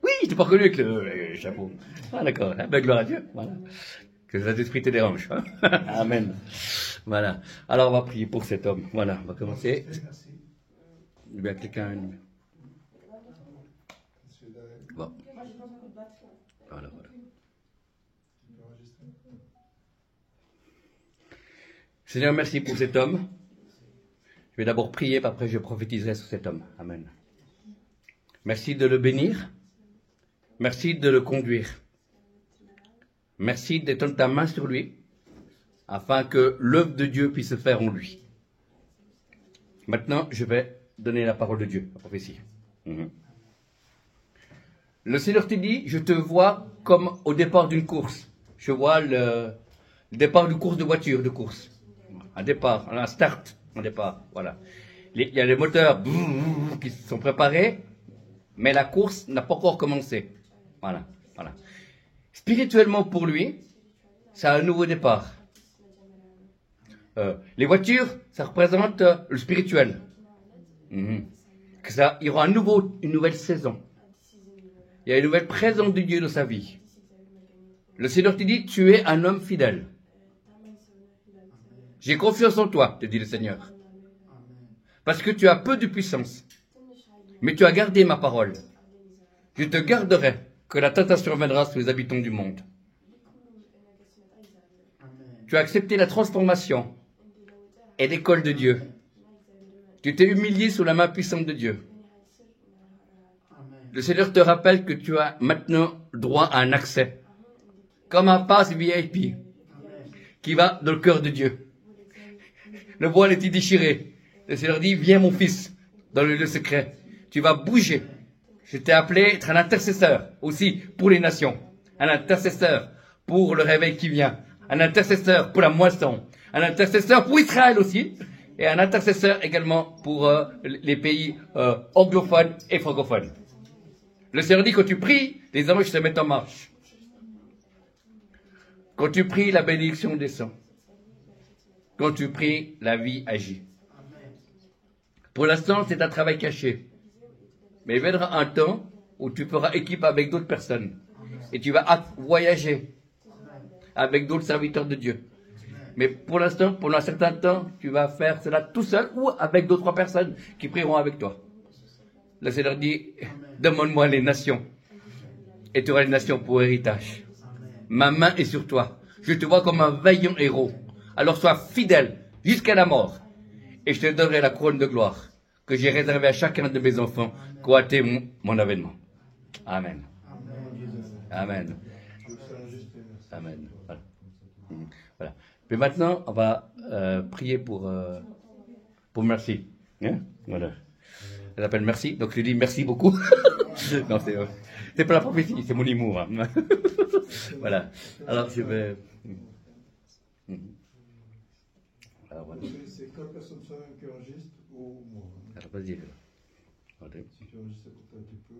Oui, je t'ai pas reconnu avec le chapeau. Ah, d'accord. Ah, ben, gloire à Dieu. Voilà. Que cet esprit te dérange. Hein. Amen. Voilà. Alors, on va prier pour cet homme. Voilà, on va commencer. Il y a quelqu'un. Bon. Voilà, voilà. Seigneur, merci pour cet homme. Je vais d'abord prier, puis après je prophétiserai sur cet homme. Amen. Merci de le bénir. Merci de le conduire. Merci d'étendre ta main sur lui, afin que l'œuvre de Dieu puisse se faire en lui. Maintenant, je vais donner la parole de Dieu, la prophétie. Le Seigneur te dit, je te vois comme au départ d'une course. Je vois le départ d'une course de voiture, de course. Un départ, un start, un départ, voilà. Il y a les moteurs qui sont préparés, mais la course n'a pas encore commencé. Voilà, voilà. Spirituellement pour lui, c'est un nouveau départ. Les voitures, ça représente le spirituel. Que ça, il y aura une nouvelle saison. Il y a une nouvelle présence de Dieu dans sa vie. Le Seigneur te dit, tu es un homme fidèle. J'ai confiance en toi, te dit le Seigneur. Parce que tu as peu de puissance. Mais tu as gardé ma parole. Je te garderai que la tentation viendra sur les habitants du monde. Tu as accepté la transformation et l'école de Dieu. Tu t'es humilié sous la main puissante de Dieu. Le Seigneur te rappelle que tu as maintenant droit à un accès. comme un passe VIP qui va dans le cœur de Dieu. Le voile est déchiré. Le Seigneur dit, viens mon fils, dans le lieu secret. Tu vas bouger. Je t'ai appelé être un intercesseur aussi pour les nations. Un intercesseur pour le réveil qui vient. Un intercesseur pour la moisson. Un intercesseur pour Israël aussi. Et un intercesseur également pour les pays anglophones et francophones. Le Seigneur dit, quand tu pries, les anges se mettent en marche. Quand tu pries, la bénédiction descend. Quand tu pries, la vie agit. Pour l'instant, c'est un travail caché. Mais il viendra un temps où tu feras équipe avec d'autres personnes. Et tu vas voyager avec d'autres serviteurs de Dieu. Mais pour l'instant, pendant un certain temps, tu vas faire cela tout seul ou avec d'autres personnes qui prieront avec toi. Le Seigneur dit, demande-moi les nations. Et tu auras les nations pour héritage. Ma main est sur toi. Je te vois comme un vaillant héros. Alors sois fidèle jusqu'à la mort. Et je te donnerai la couronne de gloire que j'ai réservée à chacun de mes enfants qui ont atteint mon avènement. Amen. Amen. Amen. Voilà. Voilà. Mais maintenant, on va prier pour merci. Hein? Voilà. Elle appelle merci, donc je lui dis merci beaucoup. Non, c'est pas la prophétie, c'est mon humour. Hein. Voilà. Alors je vais. Alors, voilà. C'est quand personne seule qui enregistre ou moi? Alors vas-y. Si tu enregistres un petit peu.